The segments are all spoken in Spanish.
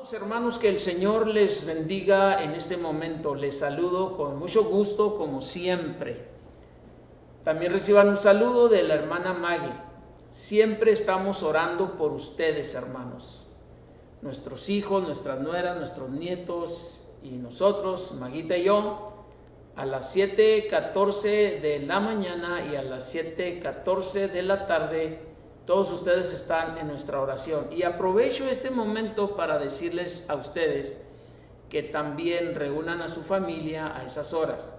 Hermanos, que el Señor les bendiga en este momento. Les saludo con mucho gusto, como siempre. También reciban un saludo de la hermana Maggie. Siempre estamos orando por ustedes, hermanos. Nuestros hijos, nuestras nueras, nuestros nietos y nosotros, Maguita y yo, a las 7:14 de la mañana y a las 7:14 de la tarde, todos ustedes están en nuestra oración. Y aprovecho este momento para decirles a ustedes que también reúnan a su familia a esas horas.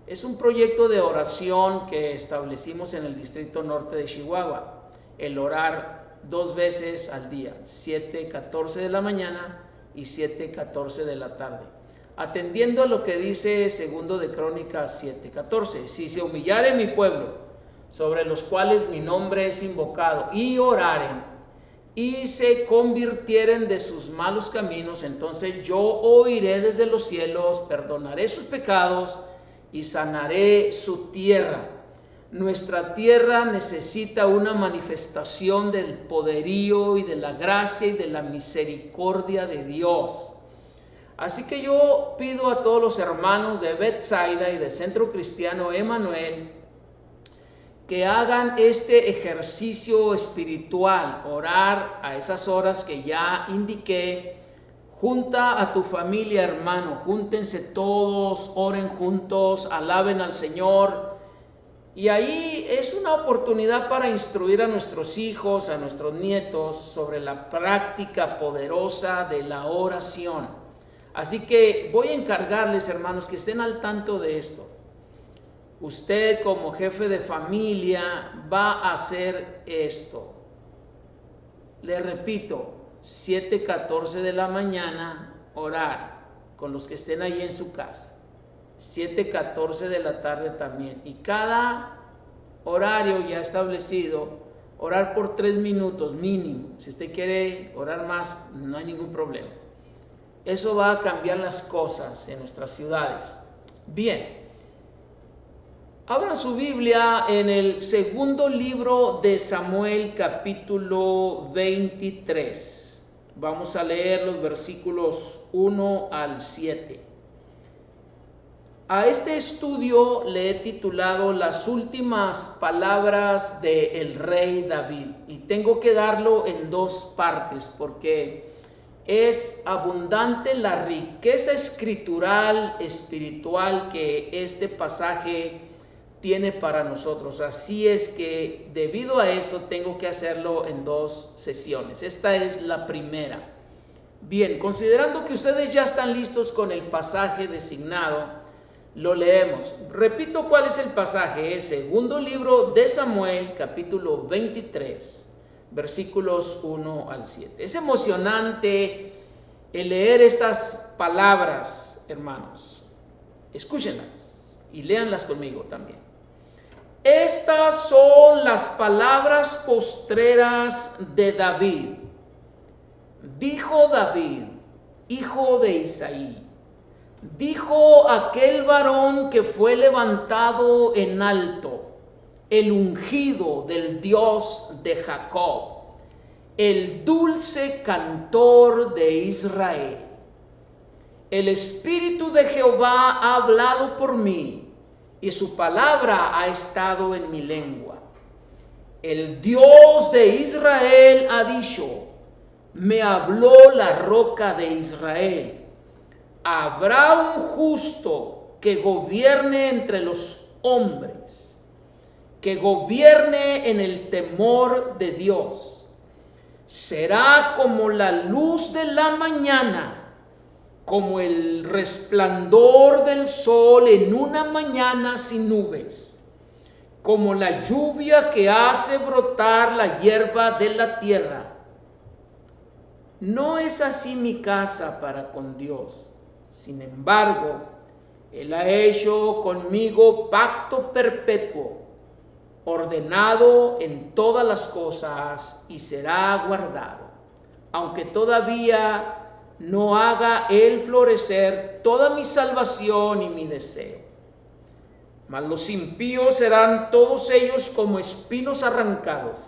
Es un proyecto de oración que establecimos en el Distrito Norte de Chihuahua, el orar 2 veces al día, 7:14 de la mañana y 7:14 de la tarde, atendiendo a lo que dice segundo de Crónicas 7:14: si se humillare mi pueblo, sobre los cuales mi nombre es invocado, y oraren, y se convirtieren de sus malos caminos, entonces yo oiré desde los cielos, perdonaré sus pecados y sanaré su tierra. Nuestra tierra necesita una manifestación del poderío y de la gracia y de la misericordia de Dios. Así que yo pido a todos los hermanos de Bethsaida y del Centro Cristiano Emanuel que hagan este ejercicio espiritual, orar a esas horas que ya indiqué. Junta a tu familia, hermano, júntense todos, oren juntos, alaben al Señor. Y ahí es una oportunidad para instruir a nuestros hijos, a nuestros nietos, sobre la práctica poderosa de la oración. Así que voy a encargarles, hermanos, que estén al tanto de esto. Usted, como jefe de familia, va a hacer esto. Le repito, 7:14 de la mañana, orar con los que estén ahí en su casa. 7:14 de la tarde también. Y cada horario ya establecido, orar por 3 minutos mínimo. Si usted quiere orar más, no hay ningún problema. Eso va a cambiar las cosas en nuestras ciudades. Bien. Abran su Biblia en el segundo libro de Samuel, capítulo 23. Vamos a leer los versículos 1 al 7. A este estudio le he titulado Las últimas palabras del rey David. Y tengo que darlo en 2 partes porque es abundante la riqueza escritural, espiritual que este pasaje tiene para nosotros. Así es que debido a eso tengo que hacerlo en 2 sesiones. Esta es la primera. Bien, considerando que ustedes ya están listos con el pasaje designado, lo leemos. Repito cuál es el pasaje. Es segundo libro de Samuel, capítulo 23, versículos 1 al 7. Es emocionante el leer estas palabras, hermanos. Escúchenlas y léanlas conmigo también. Estas son las palabras postreras de David. Dijo David, hijo de Isaí, dijo aquel varón que fue levantado en alto, el ungido del Dios de Jacob, el dulce cantor de Israel. El Espíritu de Jehová ha hablado por mí, y su palabra ha estado en mi lengua. El Dios de Israel ha dicho, me habló la roca de Israel. Habrá un justo que gobierne entre los hombres, que gobierne en el temor de Dios. Será como la luz de la mañana, como el resplandor del sol en una mañana sin nubes, como la lluvia que hace brotar la hierba de la tierra. No es así mi casa para con Dios. Sin embargo, Él ha hecho conmigo pacto perpetuo, ordenado en todas las cosas y será guardado, aunque todavía no haga Él florecer toda mi salvación y mi deseo. Mas los impíos serán todos ellos como espinos arrancados,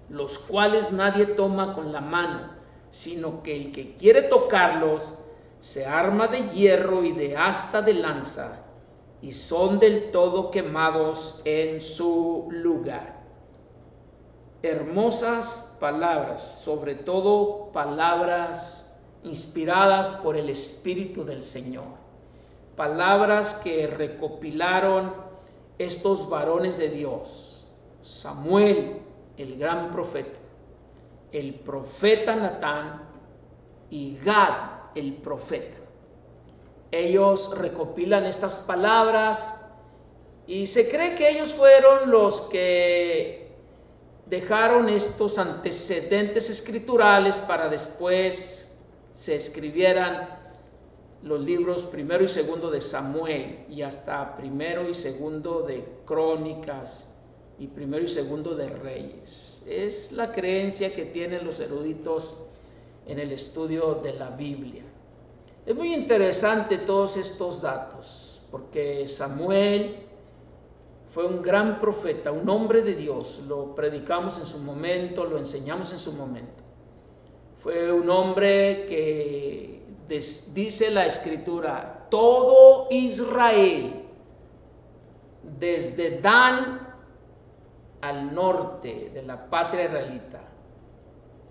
los cuales nadie toma con la mano, sino que el que quiere tocarlos se arma de hierro y de asta de lanza, y son del todo quemados en su lugar. Hermosas palabras, sobre todo palabras inspiradas por el Espíritu del Señor. Palabras que recopilaron estos varones de Dios. Samuel, el gran profeta, el profeta Natán y Gad, el profeta. Ellos recopilan estas palabras y se cree que ellos fueron los que dejaron estos antecedentes escriturales para después se escribieran los libros primero y segundo de Samuel y hasta primero y segundo de Crónicas y primero y segundo de Reyes. Es la creencia que tienen los eruditos en el estudio de la Biblia. Es muy interesante todos estos datos, porque Samuel fue un gran profeta, un hombre de Dios. Lo predicamos en su momento, lo enseñamos en su momento. Fue un hombre que dice la Escritura, todo Israel, desde Dan al norte de la patria israelita,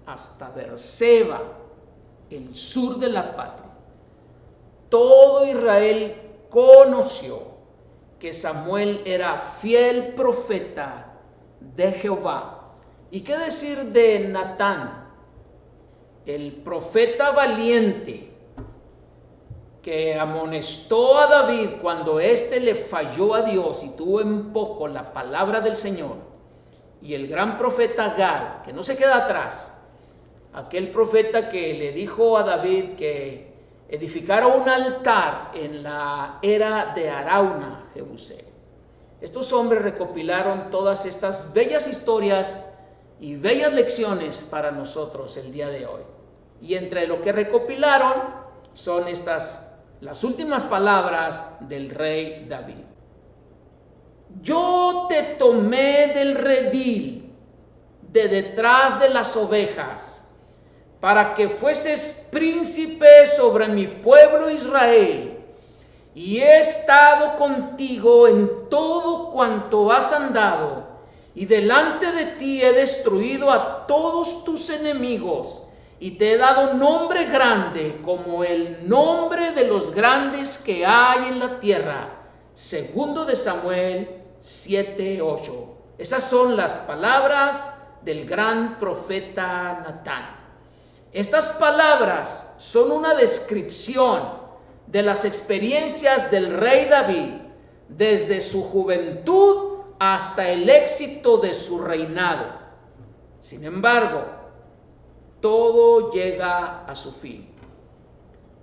hasta Beerseba, el sur de la patria, todo Israel conoció que Samuel era fiel profeta de Jehová. ¿Y qué decir de Natán, el profeta valiente que amonestó a David cuando éste le falló a Dios y tuvo en poco la palabra del Señor? Y el gran profeta Gad, que no se queda atrás, aquel profeta que le dijo a David que edificara un altar en la era de Arauna, Jebuseo. Estos hombres recopilaron todas estas bellas historias y bellas lecciones para nosotros el día de hoy. Y entre lo que recopilaron son estas, las últimas palabras del rey David. Yo te tomé del redil de detrás de las ovejas, para que fueses príncipe sobre mi pueblo Israel, y he estado contigo en todo cuanto has andado, y delante de ti he destruido a todos tus enemigos, y te he dado nombre grande como el nombre de los grandes que hay en la tierra. Segundo de Samuel 7:8. Esas son las palabras del gran profeta Natán. Estas palabras son una descripción de las experiencias del rey David desde su juventud hasta el éxito de su reinado. Sin embargo, todo llega a su fin.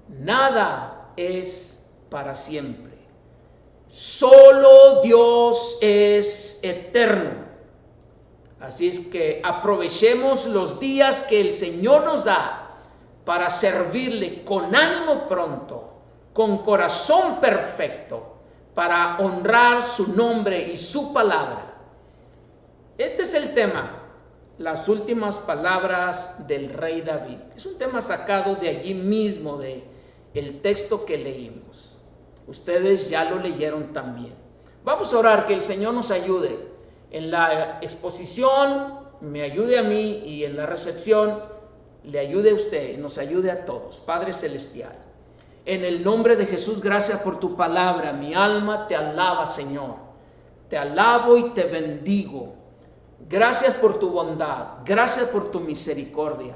Nada es para siempre. Solo Dios es eterno. Así es que aprovechemos los días que el Señor nos da para servirle con ánimo pronto, con corazón perfecto, para honrar su nombre y su palabra. Este es el tema, las últimas palabras del rey David. Es un tema sacado de allí mismo, de el texto que leímos. Ustedes ya lo leyeron también. Vamos a orar que el Señor nos ayude. En la exposición me ayude a mí y en la recepción le ayude a usted, nos ayude a todos. Padre Celestial, en el nombre de Jesús, gracias por tu palabra. Mi alma te alaba, Señor. Te alabo y te bendigo. Gracias por tu bondad, gracias por tu misericordia.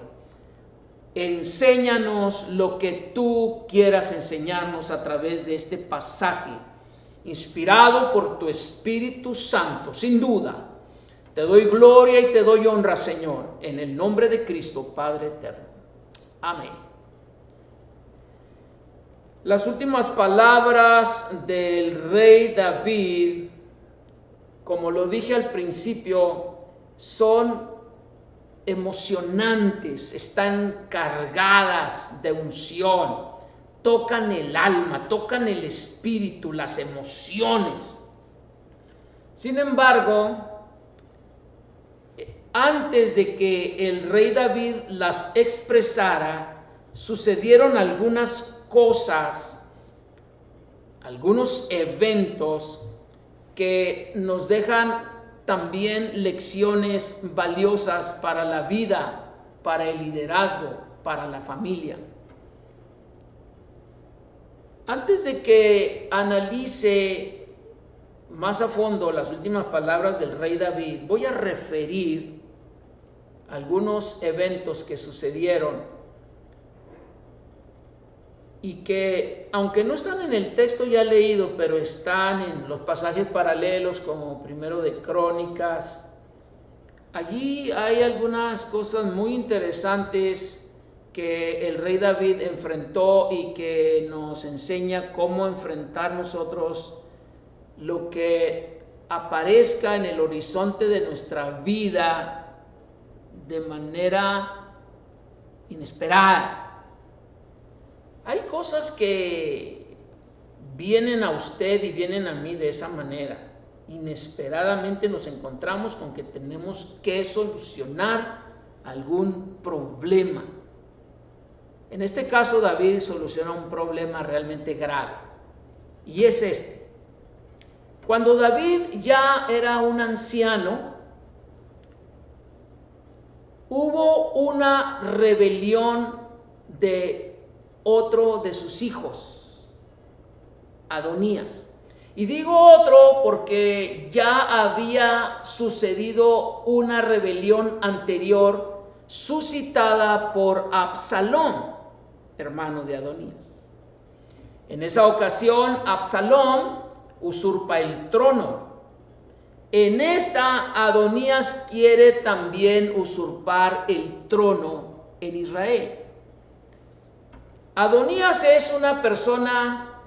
Enséñanos lo que tú quieras enseñarnos a través de este pasaje, inspirado por tu Espíritu Santo, sin duda. Te doy gloria y te doy honra, Señor, en el nombre de Cristo, Padre eterno. Amén. Las últimas palabras del rey David, como lo dije al principio, son emocionantes, están cargadas de unción. Tocan el alma, tocan el espíritu, las emociones. Sin embargo, antes de que el rey David las expresara, sucedieron algunas cosas, algunos eventos que nos dejan también lecciones valiosas para la vida, para el liderazgo, para la familia. Antes de que analice más a fondo las últimas palabras del rey David, voy a referir algunos eventos que sucedieron y que, aunque no están en el texto ya leído, pero están en los pasajes paralelos como primero de Crónicas. Allí hay algunas cosas muy interesantes que el rey David enfrentó y que nos enseña cómo enfrentar nosotros lo que aparezca en el horizonte de nuestra vida de manera inesperada. Hay cosas que vienen a usted y vienen a mí de esa manera. Inesperadamente nos encontramos con que tenemos que solucionar algún problema. En este caso, David soluciona un problema realmente grave, y es este. Cuando David ya era un anciano, hubo una rebelión de otro de sus hijos, Adonías. Y digo otro porque ya había sucedido una rebelión anterior suscitada por Absalón, hermano de Adonías. En esa ocasión, Absalón usurpa el trono. En esta, Adonías quiere también usurpar el trono en Israel. Adonías es una persona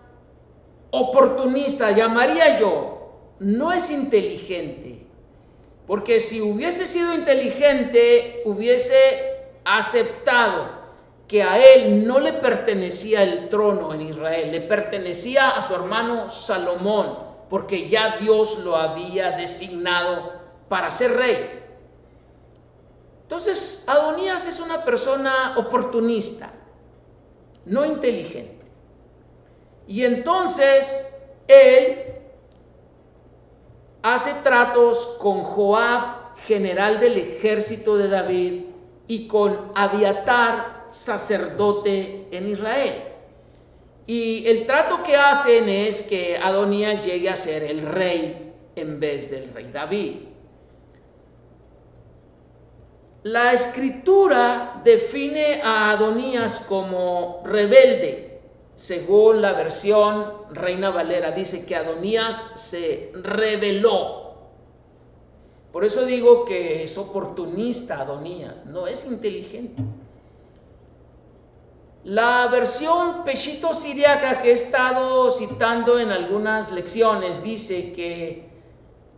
oportunista, llamaría yo. No es inteligente, porque si hubiese sido inteligente, hubiese aceptado que a él no le pertenecía el trono en Israel, le pertenecía a su hermano Salomón, porque ya Dios lo había designado para ser rey. Entonces, Adonías es una persona oportunista, no inteligente. Y entonces él hace tratos con Joab, general del ejército de David, y con Abiatar, sacerdote en Israel. Y el trato que hacen es que Adonías llegue a ser el rey en vez del rey David. La escritura define a Adonías como rebelde. Según la versión Reina Valera, dice que Adonías se rebeló. Por eso digo que es oportunista Adonías, no es inteligente. La versión Peshito Siriaca que he estado citando en algunas lecciones dice que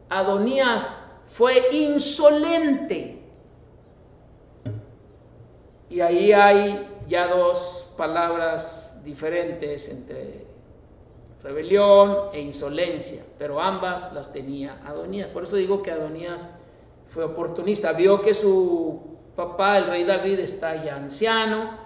Adonías fue insolente. Y ahí hay ya dos palabras diferentes entre rebelión e insolencia, pero ambas las tenía Adonías. Por eso digo que Adonías fue oportunista. Vio que su papá, el rey David, está ya anciano,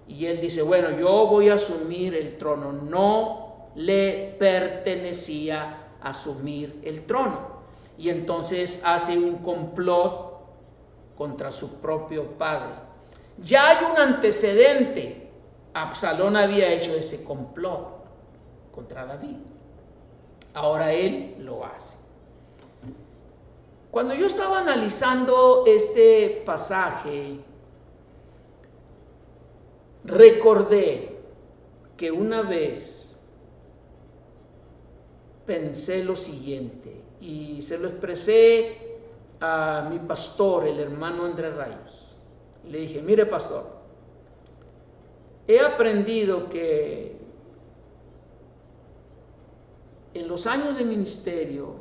y él dice, bueno, yo voy a asumir el trono. No le pertenecía asumir el trono. Y entonces hace un complot contra su propio padre. Ya hay un antecedente. Absalón había hecho ese complot contra David. Ahora él lo hace. Cuando yo estaba analizando este pasaje, recordé que una vez pensé lo siguiente y se lo expresé a mi pastor, el hermano Andrés Rayos. Le dije, mire pastor, he aprendido que en los años de ministerio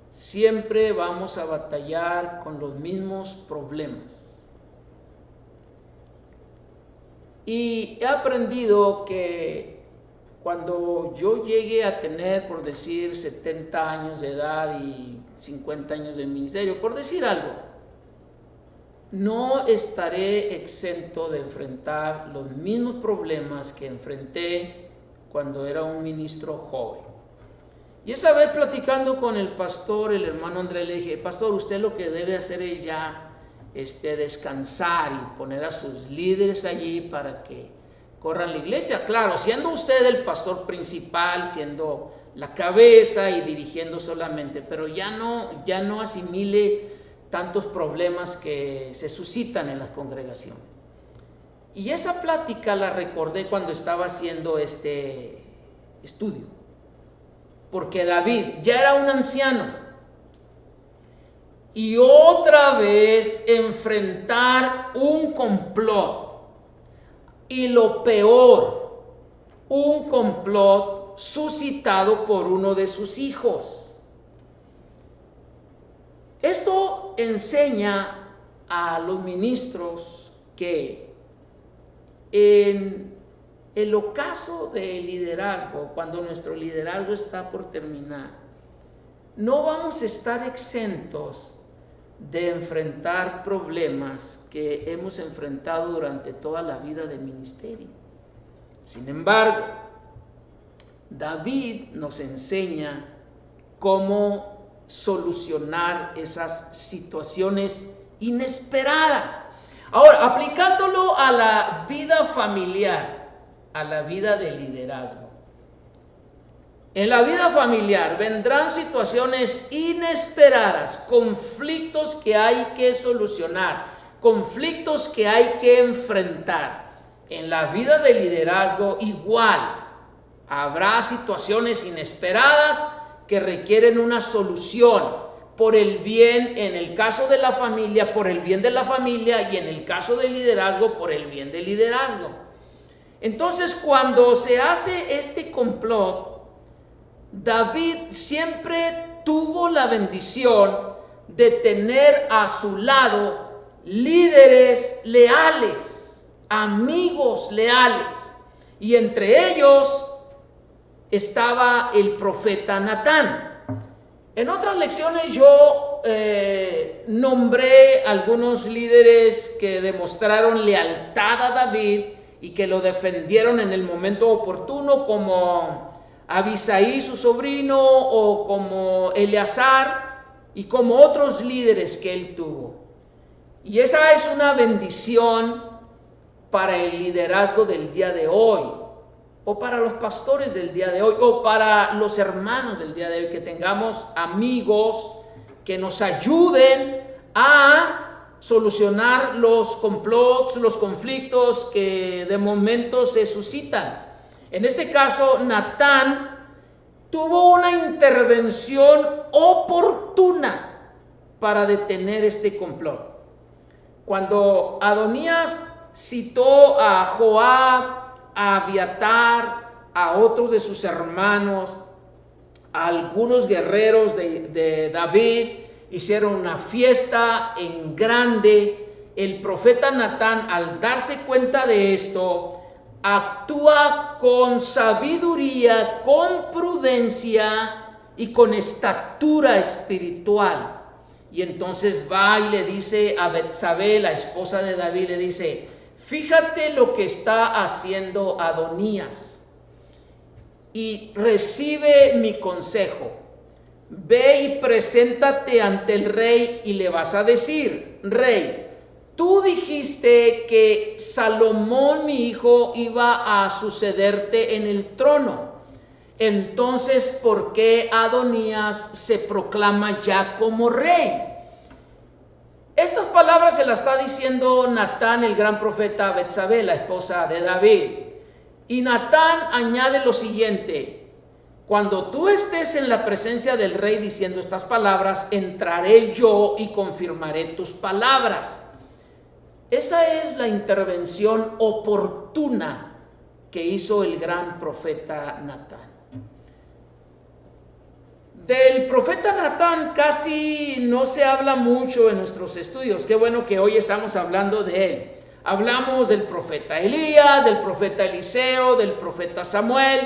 siempre vamos a batallar con los mismos problemas. Y he aprendido que cuando yo llegue a tener, por decir, 70 años de edad y 50 años de ministerio, por decir algo, no estaré exento de enfrentar los mismos problemas que enfrenté cuando era un ministro joven. Y esa vez platicando con el pastor, el hermano Andrés, le dije: pastor, usted lo que debe hacer es ya descansar y poner a sus líderes allí para que corran la iglesia. Claro, siendo usted el pastor principal, siendo la cabeza y dirigiendo solamente, pero ya no asimile tantos problemas que se suscitan en las congregaciones. Y esa plática la recordé cuando estaba haciendo este estudio, porque David ya era un anciano, y otra vez enfrentar un complot, y lo peor, un complot suscitado por uno de sus hijos. Esto enseña a los ministros que en el ocaso del liderazgo, cuando nuestro liderazgo está por terminar, no vamos a estar exentos de enfrentar problemas que hemos enfrentado durante toda la vida del ministerio. Sin embargo, David nos enseña cómo solucionar esas situaciones inesperadas. Ahora, aplicándolo a la vida familiar, a la vida de liderazgo. En la vida familiar vendrán situaciones inesperadas, conflictos que hay que solucionar, conflictos que hay que enfrentar. En la vida de liderazgo igual, habrá situaciones inesperadas que requieren una solución por el bien, en el caso de la familia, por el bien de la familia, y en el caso del liderazgo, por el bien del liderazgo. Entonces, cuando se hace este complot, David siempre tuvo la bendición de tener a su lado líderes leales, amigos leales, y entre ellos estaba el profeta Natán. En otras lecciones yo nombré algunos líderes que demostraron lealtad a David y que lo defendieron en el momento oportuno, como Abisaí, su sobrino, o como Eleazar, y como otros líderes que él tuvo. Y esa es una bendición para el liderazgo del día de hoy, o para los pastores del día de hoy, o para los hermanos del día de hoy, que tengamos amigos que nos ayuden a solucionar los complots, los conflictos que de momento se suscitan. En este caso, Natán tuvo una intervención oportuna para detener este complot. Cuando Adonías citó a Joab, a Abiatar, a otros de sus hermanos, a algunos guerreros de David, hicieron una fiesta en grande. El profeta Natán, al darse cuenta de esto, actúa con sabiduría, con prudencia y con estatura espiritual. Y entonces va y le dice a Betsabé, la esposa de David, le dice: fíjate lo que está haciendo Adonías y recibe mi consejo. Ve y preséntate ante el rey y le vas a decir: rey, tú dijiste que Salomón, mi hijo, iba a sucederte en el trono. Entonces, ¿por qué Adonías se proclama ya como rey? Estas palabras se las está diciendo Natán, el gran profeta, a Betsabé, la esposa de David. Y Natán añade lo siguiente: cuando tú estés en la presencia del rey diciendo estas palabras, entraré yo y confirmaré tus palabras. Esa es la intervención oportuna que hizo el gran profeta Natán. Del profeta Natán casi no se habla mucho en nuestros estudios. Qué bueno que hoy estamos hablando de él. Hablamos del profeta Elías, del profeta Eliseo, del profeta Samuel,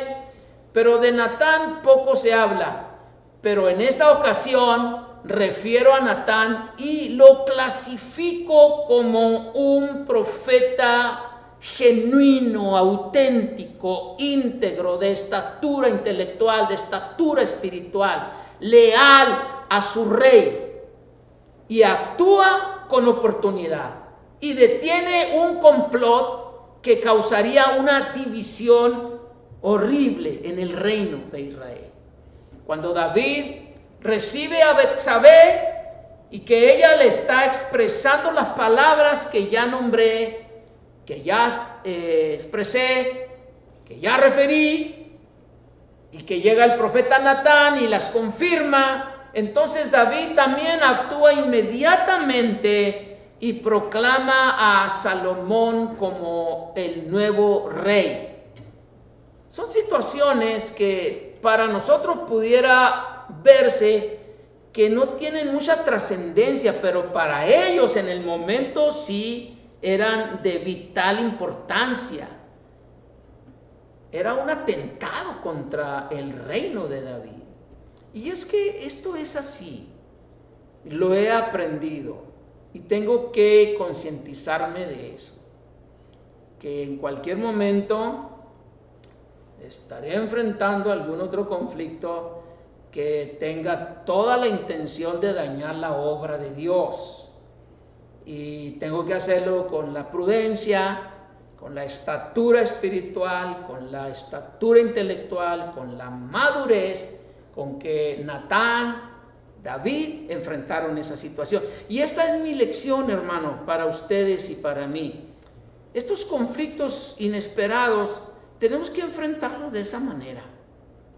pero de Natán poco se habla. Pero en esta ocasión refiero a Natán y lo clasifico como un profeta genuino, auténtico, íntegro, de estatura intelectual, de estatura espiritual, leal a su rey, y actúa con oportunidad y detiene un complot que causaría una división horrible en el reino de Israel. Cuando David recibe a Betsabé y que ella le está expresando las palabras que ya nombré, que ya expresé, que ya referí, y que llega el profeta Natán y las confirma, entonces David también actúa inmediatamente y proclama a Salomón como el nuevo rey. Son situaciones que para nosotros pudiera verse que no tienen mucha trascendencia, pero para ellos en el momento sí eran de vital importancia. Era un atentado contra el reino de David. Y es que esto es así. Lo he aprendido y tengo que concientizarme de eso. Que en cualquier momento estaré enfrentando algún otro conflicto que tenga toda la intención de dañar la obra de Dios. Y tengo que hacerlo con la prudencia, con la estatura espiritual, con la estatura intelectual, con la madurez con que Natán, David enfrentaron esa situación. Y esta es mi lección, hermano, para ustedes y para mí. Estos conflictos inesperados tenemos que enfrentarlos de esa manera,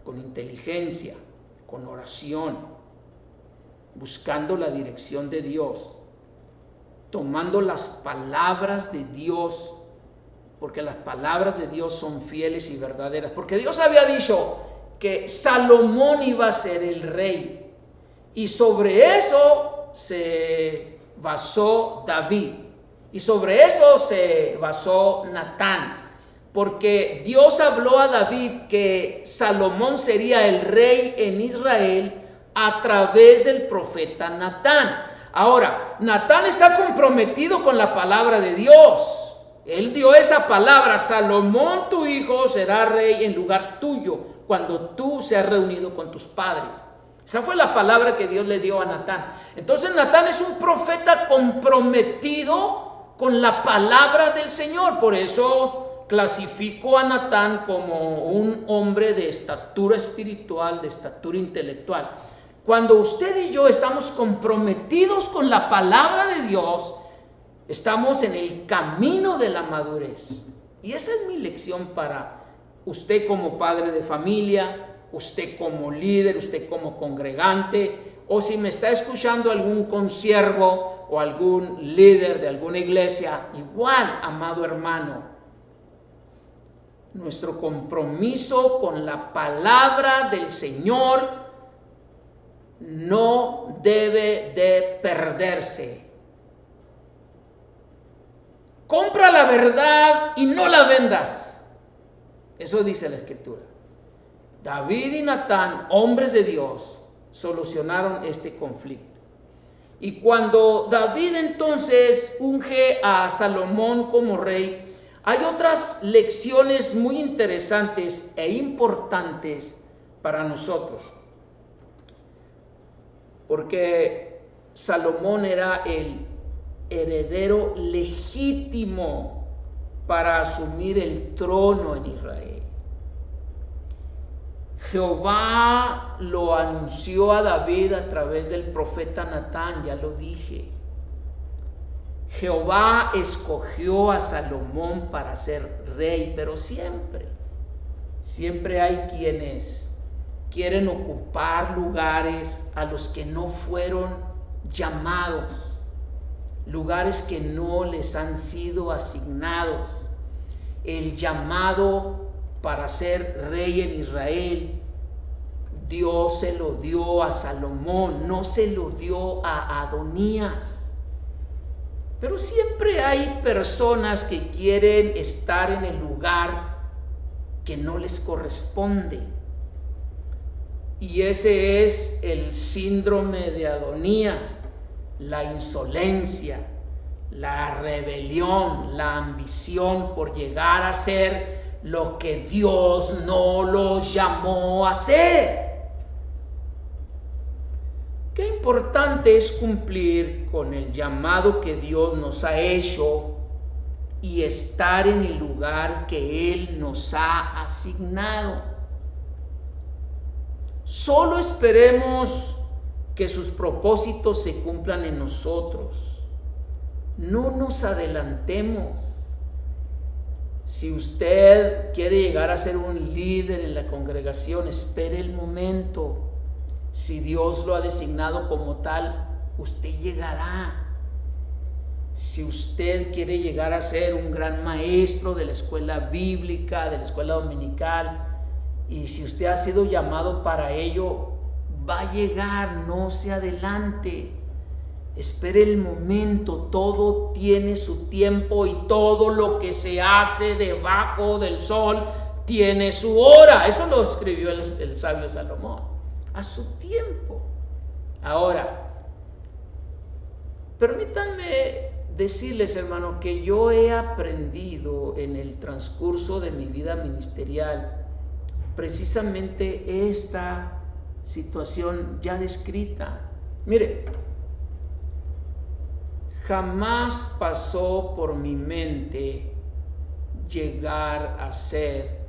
con inteligencia, con oración, buscando la dirección de Dios, tomando las palabras de Dios, porque las palabras de Dios son fieles y verdaderas, porque Dios había dicho que Salomón iba a ser el rey, y sobre eso se basó David, y sobre eso se basó Natán, porque Dios habló a David que Salomón sería el rey en Israel a través del profeta Natán. Ahora, Natán está comprometido con la palabra de Dios. Él dio esa palabra: Salomón tu hijo será rey en lugar tuyo cuando tú seas reunido con tus padres. Esa fue la palabra que Dios le dio a Natán. Entonces Natán es un profeta comprometido con la palabra del Señor. Por eso clasificó a Natán como un hombre de estatura espiritual, de estatura intelectual. Cuando usted y yo estamos comprometidos con la palabra de Dios, estamos en el camino de la madurez. Y esa es mi lección para usted como padre de familia, usted como líder, usted como congregante, o si me está escuchando algún consiervo o algún líder de alguna iglesia. Igual, amado hermano, nuestro compromiso con la palabra del Señor no debe de perderse. Compra la verdad y no la vendas. Eso dice la Escritura. David y Natán, hombres de Dios, solucionaron este conflicto. Y cuando David entonces unge a Salomón como rey, hay otras lecciones muy interesantes e importantes para nosotros. Porque Salomón era el heredero legítimo para asumir el trono en Israel. Jehová lo anunció a David a través del profeta Natán, ya lo dije. Jehová escogió a Salomón para ser rey, pero siempre hay quienes quieren ocupar lugares a los que no fueron llamados, lugares que no les han sido asignados. El llamado para ser rey en Israel, Dios se lo dio a Salomón, no se lo dio a Adonías. Pero siempre hay personas que quieren estar en el lugar que no les corresponde. Y ese es el síndrome de Adonías, la insolencia, la rebelión, la ambición por llegar a ser lo que Dios no los llamó a ser. Qué importante es cumplir con el llamado que Dios nos ha hecho y estar en el lugar que Él nos ha asignado. Solo esperemos que sus propósitos se cumplan en nosotros. No nos adelantemos. Si usted quiere llegar a ser un líder en la congregación, espere el momento. Si Dios lo ha designado como tal, usted llegará. Si usted quiere llegar a ser un gran maestro de la escuela bíblica, de la escuela dominical, y si usted ha sido llamado para ello, va a llegar, no se adelante. Espere el momento, todo tiene su tiempo y todo lo que se hace debajo del sol tiene su hora. Eso lo escribió el sabio Salomón, a su tiempo. Ahora, permítanme decirles, hermano, que yo he aprendido en el transcurso de mi vida ministerial precisamente esta situación ya descrita. Mire, jamás pasó por mi mente llegar a ser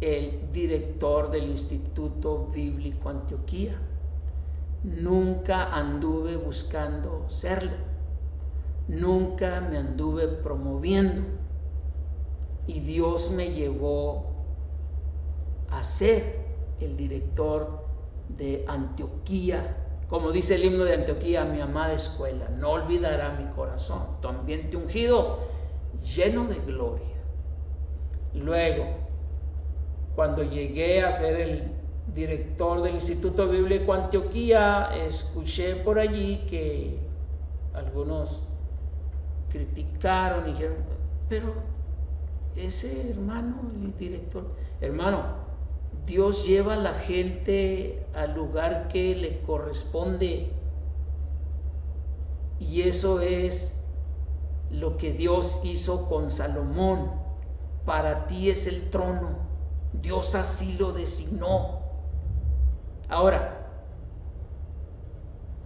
el director del Instituto Bíblico Antioquía. Nunca anduve buscando serlo. Nunca me anduve promoviendo. Y Dios me llevó a ser el director de Antioquía. Como dice el himno de Antioquía, mi amada escuela, no olvidará mi corazón tu ambiente ungido, lleno de gloria. Luego, cuando llegué a ser el director del Instituto Bíblico Antioquía, escuché por allí que algunos criticaron y dijeron, pero ese hermano, el director, hermano, Dios lleva a la gente al lugar que le corresponde, y eso es lo que Dios hizo con Salomón. Para ti es el trono, Dios así lo designó. Ahora,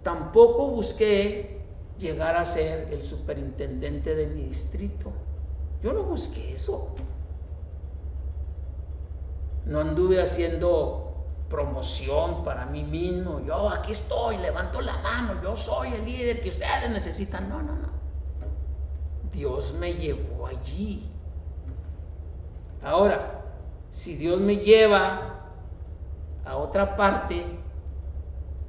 tampoco busqué llegar a ser el superintendente de mi distrito. Yo no busqué eso. No anduve haciendo promoción para mí mismo. Yo aquí estoy, levanto la mano, yo soy el líder que ustedes necesitan. No. Dios me llevó allí. Ahora, si Dios me lleva a otra parte,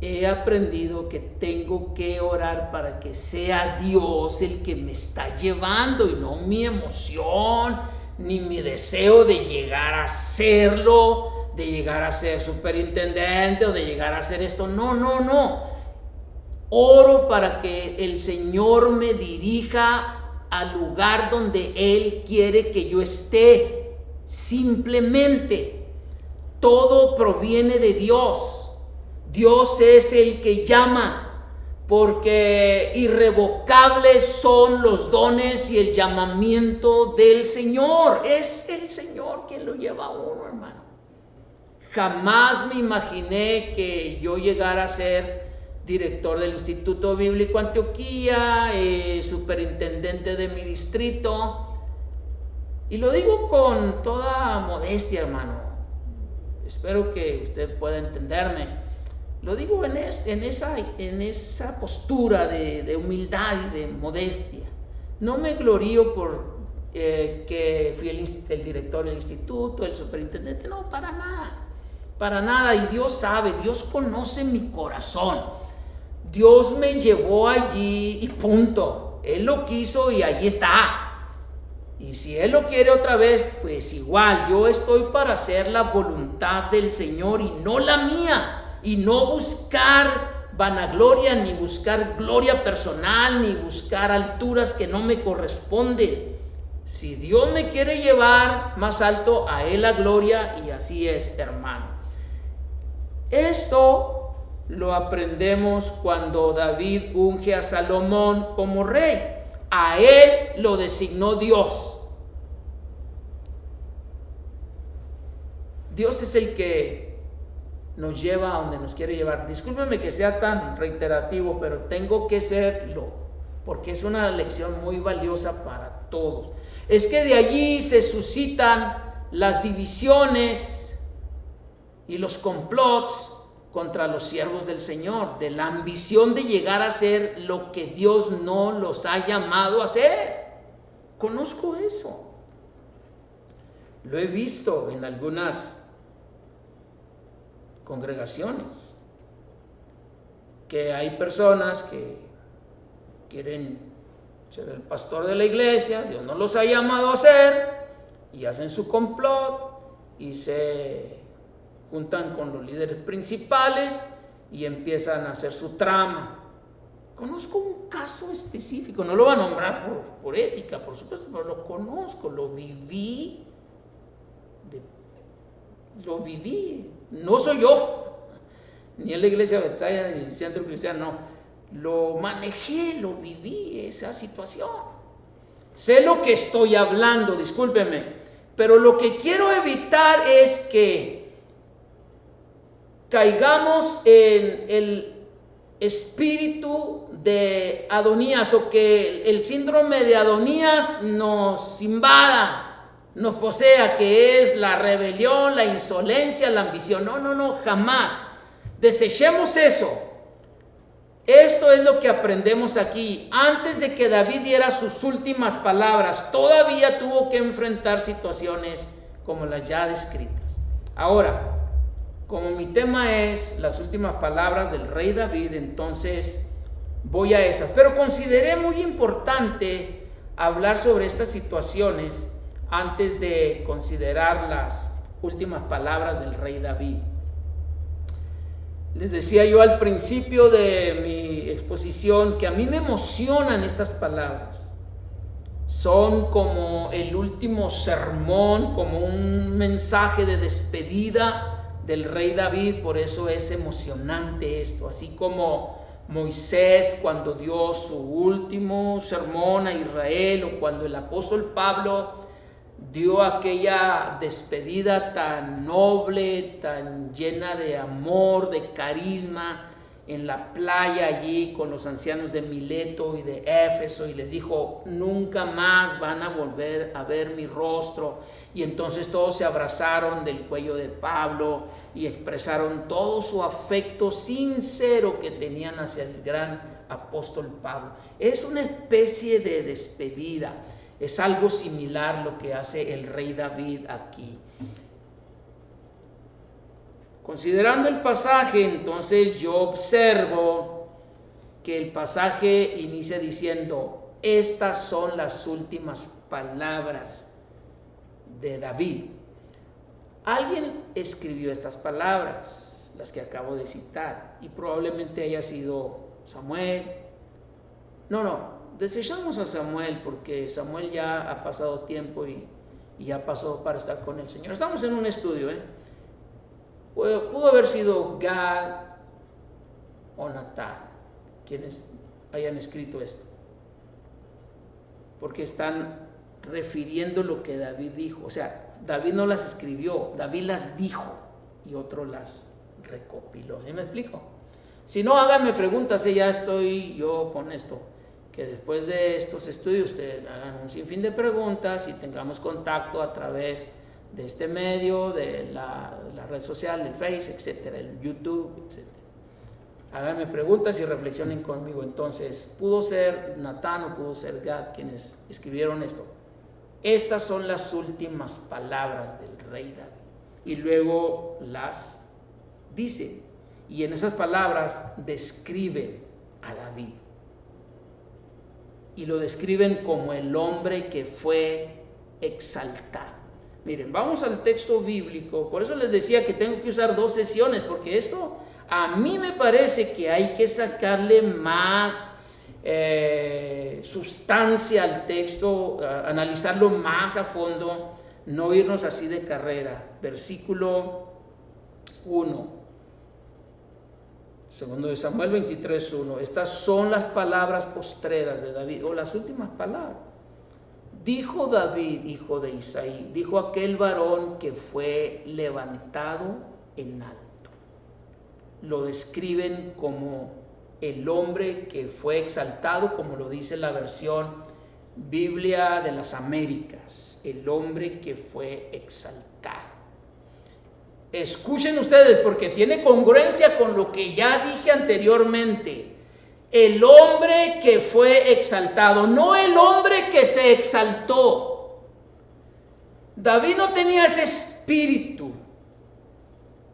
he aprendido que tengo que orar para que sea Dios el que me está llevando y no mi emoción, ni mi deseo de llegar a serlo, de llegar a ser superintendente o de llegar a hacer esto. No. Oro para que el Señor me dirija al lugar donde Él quiere que yo esté. Simplemente, todo proviene de Dios. Dios es el que llama, porque irrevocables son los dones y el llamamiento del Señor. Es el Señor quien lo lleva a uno, hermano. Jamás me imaginé que yo llegara a ser director del Instituto Bíblico Antioquía, superintendente de mi distrito. Y lo digo con toda modestia, hermano. Espero que usted pueda entenderme. Lo digo en esa postura de humildad y de modestia. No me glorío por que fui el director del instituto, el superintendente. No, para nada. Y Dios sabe, Dios conoce mi corazón. Dios me llevó allí y punto. Él lo quiso y ahí está. Y si Él lo quiere otra vez, pues igual, yo estoy para hacer la voluntad del Señor y no la mía. Y no buscar vanagloria, ni buscar gloria personal, ni buscar alturas que no me corresponden. Si Dios me quiere llevar más alto, a Él la gloria, y así es, hermano. Esto lo aprendemos cuando David unge a Salomón como rey. A él lo designó Dios. Dios es el que nos lleva a donde nos quiere llevar. Discúlpeme que sea tan reiterativo, pero tengo que serlo, porque es una lección muy valiosa para todos. Es que de allí se suscitan las divisiones y los complots contra los siervos del Señor, de la ambición de llegar a ser lo que Dios no los ha llamado a ser. Conozco eso. Lo he visto en algunas congregaciones, que hay personas que quieren ser el pastor de la iglesia, Dios no los ha llamado a ser, y hacen su complot y se juntan con los líderes principales y empiezan a hacer su trama. Conozco un caso específico, no lo voy a nombrar por ética, por supuesto, pero lo conozco, lo viví, no soy yo, ni en la iglesia Bethsaida, ni en el centro cristiano, no, lo manejé, lo viví, esa situación. Sé lo que estoy hablando, discúlpeme, pero lo que quiero evitar es que caigamos en el espíritu de Adonías, o que el síndrome de Adonías nos invada, nos posea, que es la rebelión, la insolencia, la ambición. No, jamás. Desechemos eso. Esto es lo que aprendemos aquí. Antes de que David diera sus últimas palabras, todavía tuvo que enfrentar situaciones como las ya descritas. Ahora, como mi tema es las últimas palabras del rey David, entonces voy a esas. Pero consideré muy importante hablar sobre estas situaciones antes de considerar las últimas palabras del rey David. Les decía yo al principio de mi exposición que a mí me emocionan estas palabras. Son como el último sermón, como un mensaje de despedida del rey David. Por eso es emocionante esto. Así como Moisés cuando dio su último sermón a Israel, o cuando el apóstol Pablo dio aquella despedida tan noble, tan llena de amor, de carisma, en la playa allí con los ancianos de Mileto y de Éfeso, y les dijo: nunca más van a volver a ver mi rostro. Y entonces todos se abrazaron del cuello de Pablo y expresaron todo su afecto sincero que tenían hacia el gran apóstol Pablo. Es una especie de despedida. Es algo similar lo que hace el rey David aquí. Considerando el pasaje, entonces yo observo que el pasaje inicia diciendo: estas son las últimas palabras de David. Alguien escribió estas palabras, las que acabo de citar, y probablemente haya sido Samuel. Desechamos a Samuel, porque Samuel ya ha pasado tiempo y ya pasó para estar con el Señor. Estamos en un estudio, Pudo haber sido Gad o Natán quienes hayan escrito esto, porque están refiriendo lo que David dijo. O sea, David no las escribió, David las dijo y otro las recopiló. ¿Sí me explico? Si no, háganme preguntas, ya estoy yo con esto, que después de estos estudios ustedes hagan un sinfín de preguntas y tengamos contacto a través de este medio, de la red social, el Face, etcétera, el YouTube, etcétera. Háganme preguntas y reflexionen conmigo. Entonces, ¿pudo ser Natán o pudo ser Gad quienes escribieron esto? Estas son las últimas palabras del rey David. Y luego las dice. Y en esas palabras describen a David. Y lo describen como el hombre que fue exaltado. Miren, vamos al texto bíblico. Por eso les decía que tengo que usar 2 sesiones, porque esto a mí me parece que hay que sacarle más sustancia al texto, analizarlo más a fondo, no irnos así de carrera. Versículo 1. Segundo de Samuel 23:1. Estas son las palabras postreras de David, o las últimas palabras. Dijo David, hijo de Isaí, dijo aquel varón que fue levantado en alto. Lo describen como el hombre que fue exaltado, como lo dice la versión Biblia de las Américas, el hombre que fue exaltado. Escuchen ustedes, porque tiene congruencia con lo que ya dije anteriormente. El hombre que fue exaltado, no el hombre que se exaltó. David no tenía ese espíritu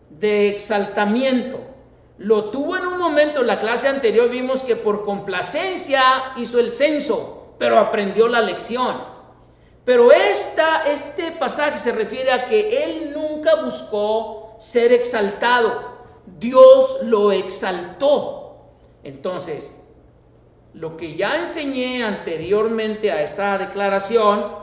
de exaltamiento. Lo tuvo en un momento. En la clase anterior vimos que por complacencia hizo el censo, pero aprendió la lección. Pero este pasaje se refiere a que él nunca buscó ser exaltado. Dios lo exaltó. Entonces, lo que ya enseñé anteriormente a esta declaración,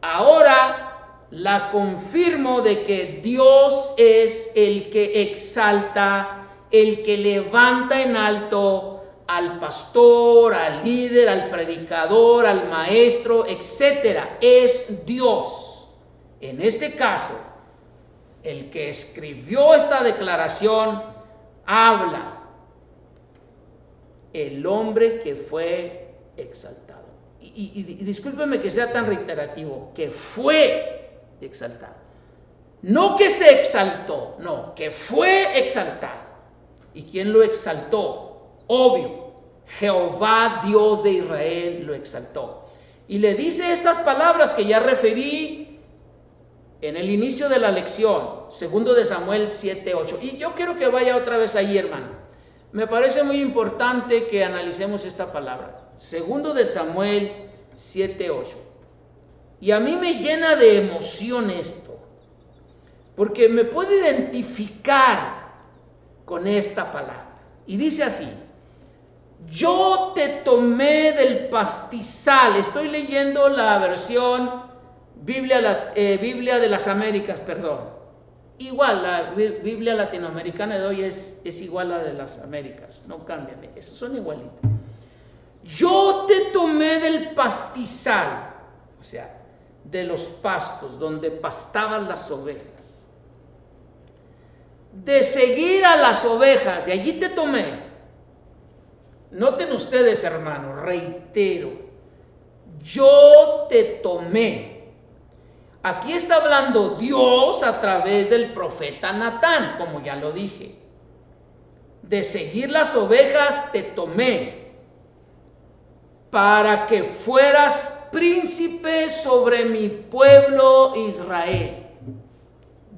ahora la confirmo de que Dios es el que exalta, el que levanta en alto al pastor, al líder, al predicador, al maestro, etcétera. Es Dios. En este caso, el que escribió esta declaración habla el hombre que fue exaltado. Y discúlpeme que sea tan reiterativo, que fue exaltado. No que se exaltó, no, que fue exaltado. ¿Y quién lo exaltó? Obvio, Jehová Dios de Israel lo exaltó. Y le dice estas palabras que ya referí en el inicio de la lección, segundo de Samuel 7:8. Y yo quiero que vaya otra vez ahí, hermano. Me parece muy importante que analicemos esta palabra. Segundo de Samuel 7:8. Y a mí me llena de emoción esto, porque me puedo identificar con esta palabra. Y dice así: yo te tomé del pastizal. Estoy leyendo la versión Biblia de las Américas, perdón. Igual, la Biblia latinoamericana de hoy es igual a la de las Américas, no cambian, esos son igualitos. Yo te tomé del pastizal, o sea, de los pastos donde pastaban las ovejas, de seguir a las ovejas, de allí te tomé. Noten ustedes, hermanos, reitero, yo te tomé. Aquí está hablando Dios a través del profeta Natán, como ya lo dije. De seguir las ovejas te tomé para que fueras príncipe sobre mi pueblo Israel.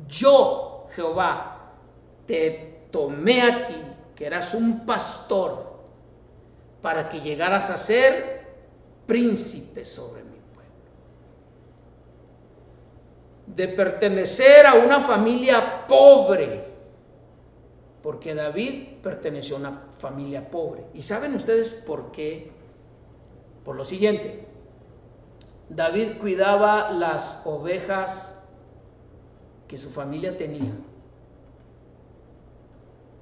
Yo, Jehová, te tomé a ti, que eras un pastor, para que llegaras a ser príncipe sobre mí. De pertenecer a una familia pobre, porque David perteneció a una familia pobre. ¿Y saben ustedes por qué? Por lo siguiente: David cuidaba las ovejas que su familia tenía.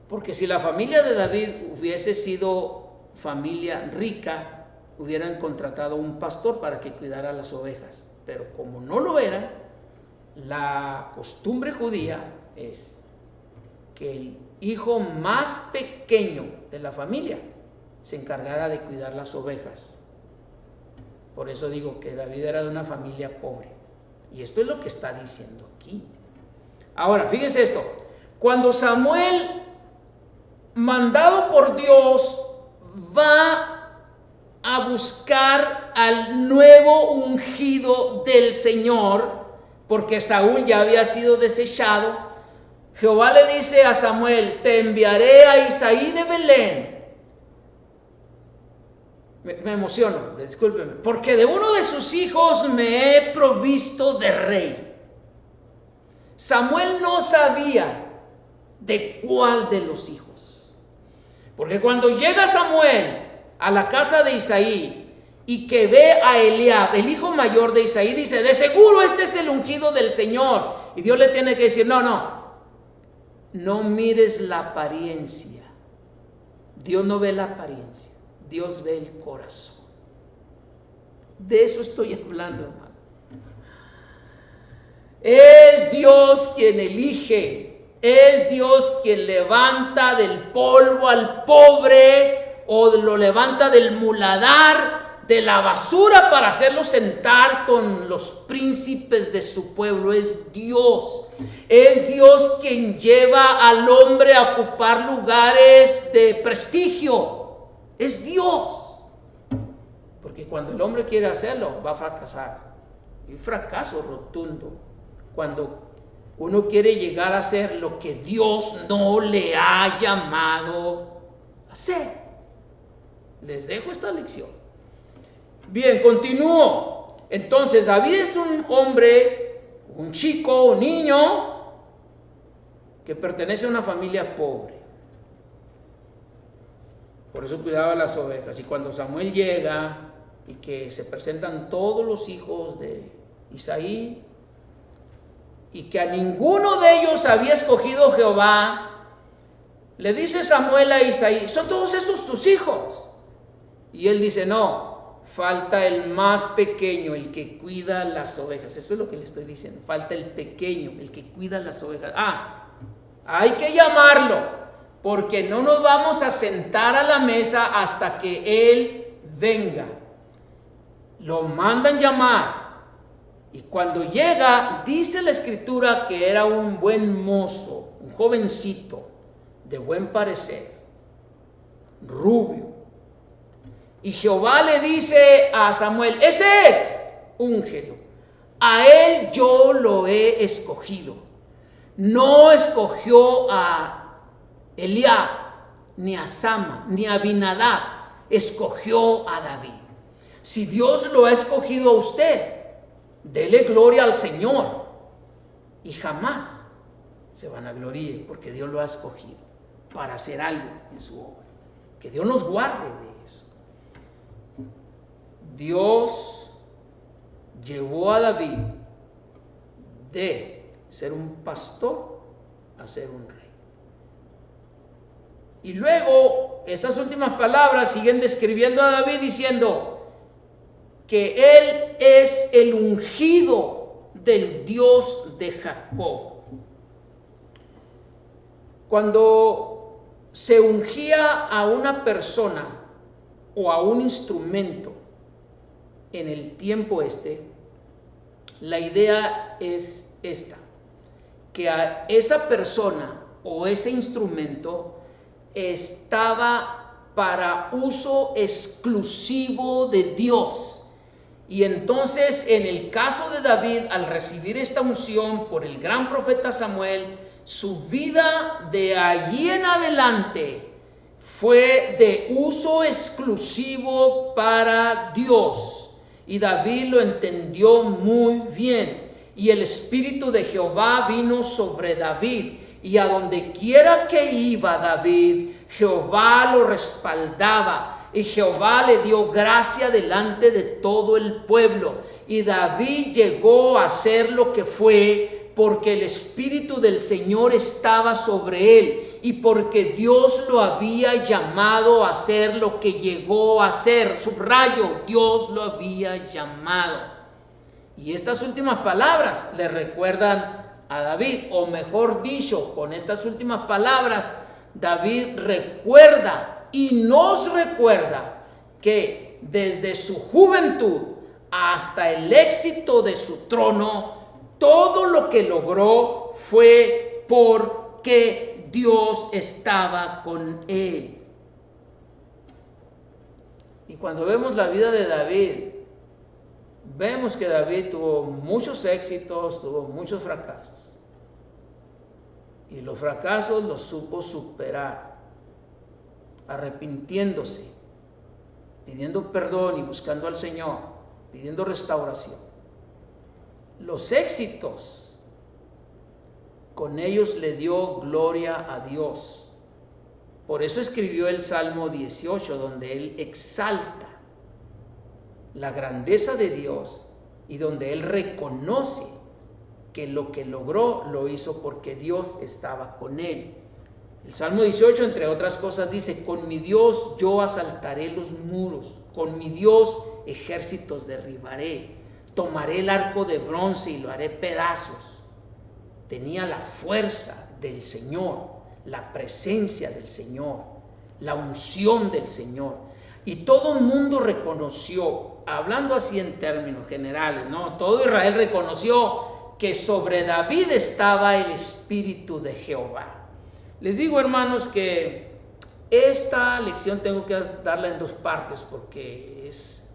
Porque si la familia de David hubiese sido familia rica, hubieran contratado un pastor para que cuidara las ovejas. Pero como no lo eran, la costumbre judía es que el hijo más pequeño de la familia se encargara de cuidar las ovejas. Por eso digo que David era de una familia pobre. Y esto es lo que está diciendo aquí. Ahora, fíjense esto. Cuando Samuel, mandado por Dios, va a buscar al nuevo ungido del Señor, porque Saúl ya había sido desechado, Jehová le dice a Samuel: te enviaré a Isaí de Belén. Me emociono, discúlpeme, porque de uno de sus hijos me he provisto de rey. Samuel no sabía de cuál de los hijos, porque cuando llega Samuel a la casa de Isaí y que ve a Eliab, el hijo mayor de Isaí, dice: de seguro este es el ungido del Señor. Y Dios le tiene que decir: no mires la apariencia, Dios no ve la apariencia, Dios ve el corazón. De eso estoy hablando, hermano. Es Dios quien elige, es Dios quien levanta del polvo al pobre o lo levanta del muladar, de la basura, para hacerlo sentar con los príncipes de su pueblo. Es Dios quien lleva al hombre a ocupar lugares de prestigio. Es Dios. Porque cuando el hombre quiere hacerlo, va a fracasar. Y un fracaso rotundo cuando uno quiere llegar a hacer lo que Dios no le ha llamado a hacer. Les dejo esta lección. Bien, continúo. Entonces, David es un hombre, un chico, un niño que pertenece a una familia pobre. Por eso cuidaba las ovejas. Y cuando Samuel llega y que se presentan todos los hijos de Isaí, y que a ninguno de ellos había escogido Jehová, le dice Samuel a Isaí: ¿son todos estos tus hijos? Y él dice: no, falta el más pequeño, el que cuida las ovejas. Eso es lo que le estoy diciendo, falta el pequeño, el que cuida las ovejas. Hay que llamarlo, porque no nos vamos a sentar a la mesa hasta que él venga. Lo mandan llamar. Y cuando llega, dice la escritura que era un buen mozo, un jovencito, de buen parecer, rubio. Y Jehová le dice a Samuel: ese es, úngelo. A él yo lo he escogido. No escogió a Eliab, ni a Sama, ni a Abinadab. Escogió a David. Si Dios lo ha escogido a usted, dele gloria al Señor y jamás se vanagloríe, porque Dios lo ha escogido para hacer algo en su obra. Que Dios nos guarde de eso. Dios llevó a David de ser un pastor a ser un rey. Y luego estas últimas palabras siguen describiendo a David diciendo que él es el ungido del Dios de Jacob. Cuando se ungía a una persona o a un instrumento en el tiempo la idea es esta: que a esa persona o ese instrumento estaba para uso exclusivo de Dios. Y entonces, en el caso de David, al recibir esta unción por el gran profeta Samuel, su vida de allí en adelante fue de uso exclusivo para Dios. Y David lo entendió muy bien. Y el Espíritu de Jehová vino sobre David. Y a donde quiera que iba David, Jehová lo respaldaba. Y Jehová le dio gracia delante de todo el pueblo. Y David llegó a ser lo que fue porque el Espíritu del Señor estaba sobre él y porque Dios lo había llamado a hacer lo que llegó a ser. Subrayo, Dios lo había llamado. Y estas últimas palabras le recuerdan a David, o mejor dicho, con estas últimas palabras, David recuerda y nos recuerda que desde su juventud hasta el éxito de su trono, todo lo que logró fue porque Dios estaba con él. Y cuando vemos la vida de David, vemos que David tuvo muchos éxitos, tuvo muchos fracasos. Y los fracasos los supo superar, arrepintiéndose, pidiendo perdón y buscando al Señor, pidiendo restauración. Los éxitos, con ellos le dio gloria a Dios. Por eso escribió el Salmo 18, donde él exalta la grandeza de Dios y donde él reconoce que lo que logró lo hizo porque Dios estaba con él. El Salmo 18, entre otras cosas, dice: con mi Dios yo asaltaré los muros, con mi Dios ejércitos derribaré, tomaré el arco de bronce y lo haré pedazos. Tenía la fuerza del Señor, la presencia del Señor, la unción del Señor. Y todo el mundo reconoció, hablando así en términos generales, ¿no? Todo Israel reconoció que sobre David estaba el Espíritu de Jehová. Les digo, hermanos, que esta lección tengo que darla en dos partes porque es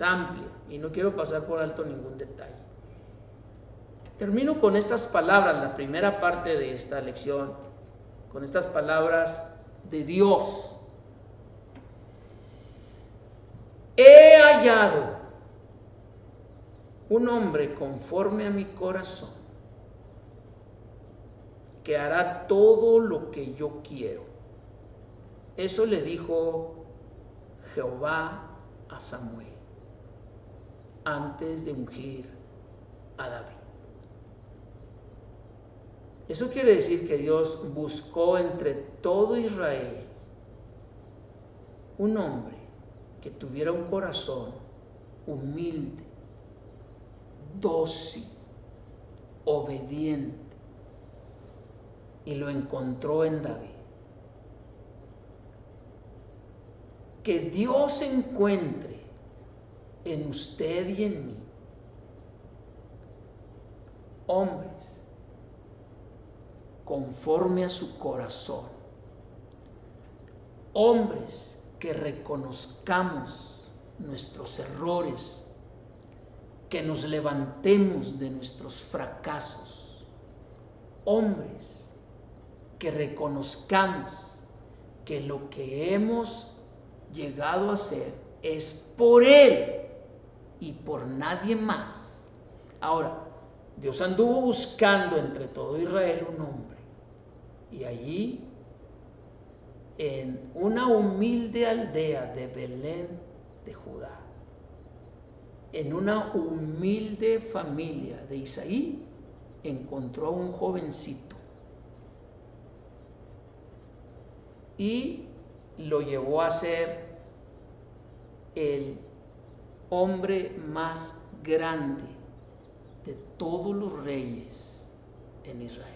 amplia y no quiero pasar por alto ningún detalle. Termino con estas palabras, la primera parte de esta lección, con estas palabras de Dios. He hallado un hombre conforme a mi corazón, que hará todo lo que yo quiero. Eso le dijo Jehová a Samuel antes de ungir a David. Eso quiere decir que Dios buscó entre todo Israel un hombre que tuviera un corazón humilde, dócil, obediente, y lo encontró en David. Que Dios encuentre en usted y en mí hombres conforme a su corazón, hombres que reconozcamos nuestros errores, que nos levantemos de nuestros fracasos, hombres que reconozcamos que lo que hemos llegado a hacer es por Él y por nadie más. Ahora, Dios anduvo buscando entre todo Israel un hombre, y allí, en una humilde aldea de Belén de Judá, en una humilde familia de Isaí, encontró a un jovencito y lo llevó a ser el hombre más grande de todos los reyes en Israel.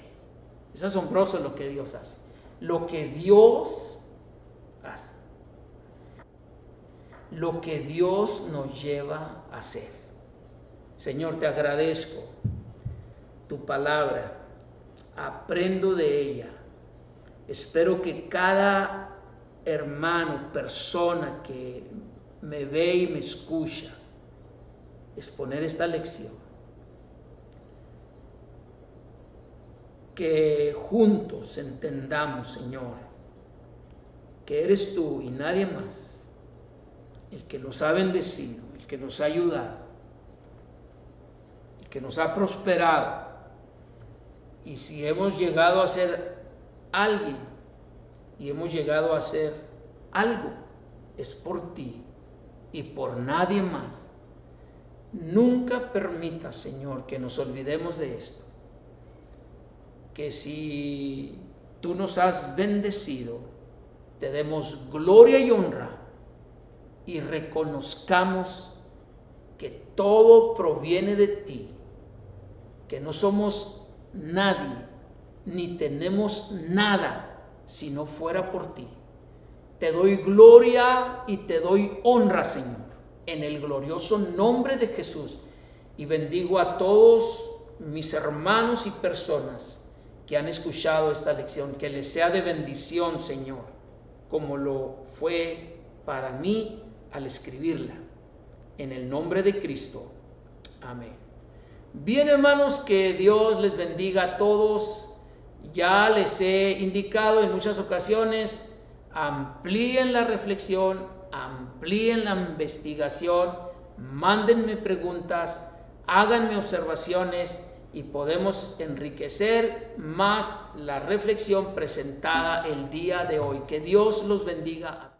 Es asombroso lo que Dios hace. Lo que Dios hace. Lo que Dios nos lleva a hacer. Señor, te agradezco tu palabra. Aprendo de ella. Espero que cada hermano, persona que me ve y me escucha exponer esta lección, que juntos entendamos, Señor, que eres tú y nadie más el que nos ha bendecido, el que nos ha ayudado, el que nos ha prosperado. Y si hemos llegado a ser alguien y hemos llegado a ser algo, es por ti y por nadie más. Nunca permita, Señor, que nos olvidemos de esto. Que si tú nos has bendecido, te demos gloria y honra y reconozcamos que todo proviene de ti, que no somos nadie ni tenemos nada si no fuera por ti. Te doy gloria y te doy honra, Señor, en el glorioso nombre de Jesús, y bendigo a todos mis hermanos y personas que han escuchado esta lección, que les sea de bendición, Señor, como lo fue para mí al escribirla. En el nombre de Cristo. Amén. Bien, hermanos, que Dios les bendiga a todos. Ya les he indicado en muchas ocasiones, amplíen la reflexión, amplíen la investigación, mándenme preguntas, háganme observaciones y podemos enriquecer más la reflexión presentada el día de hoy. Que Dios los bendiga a todos.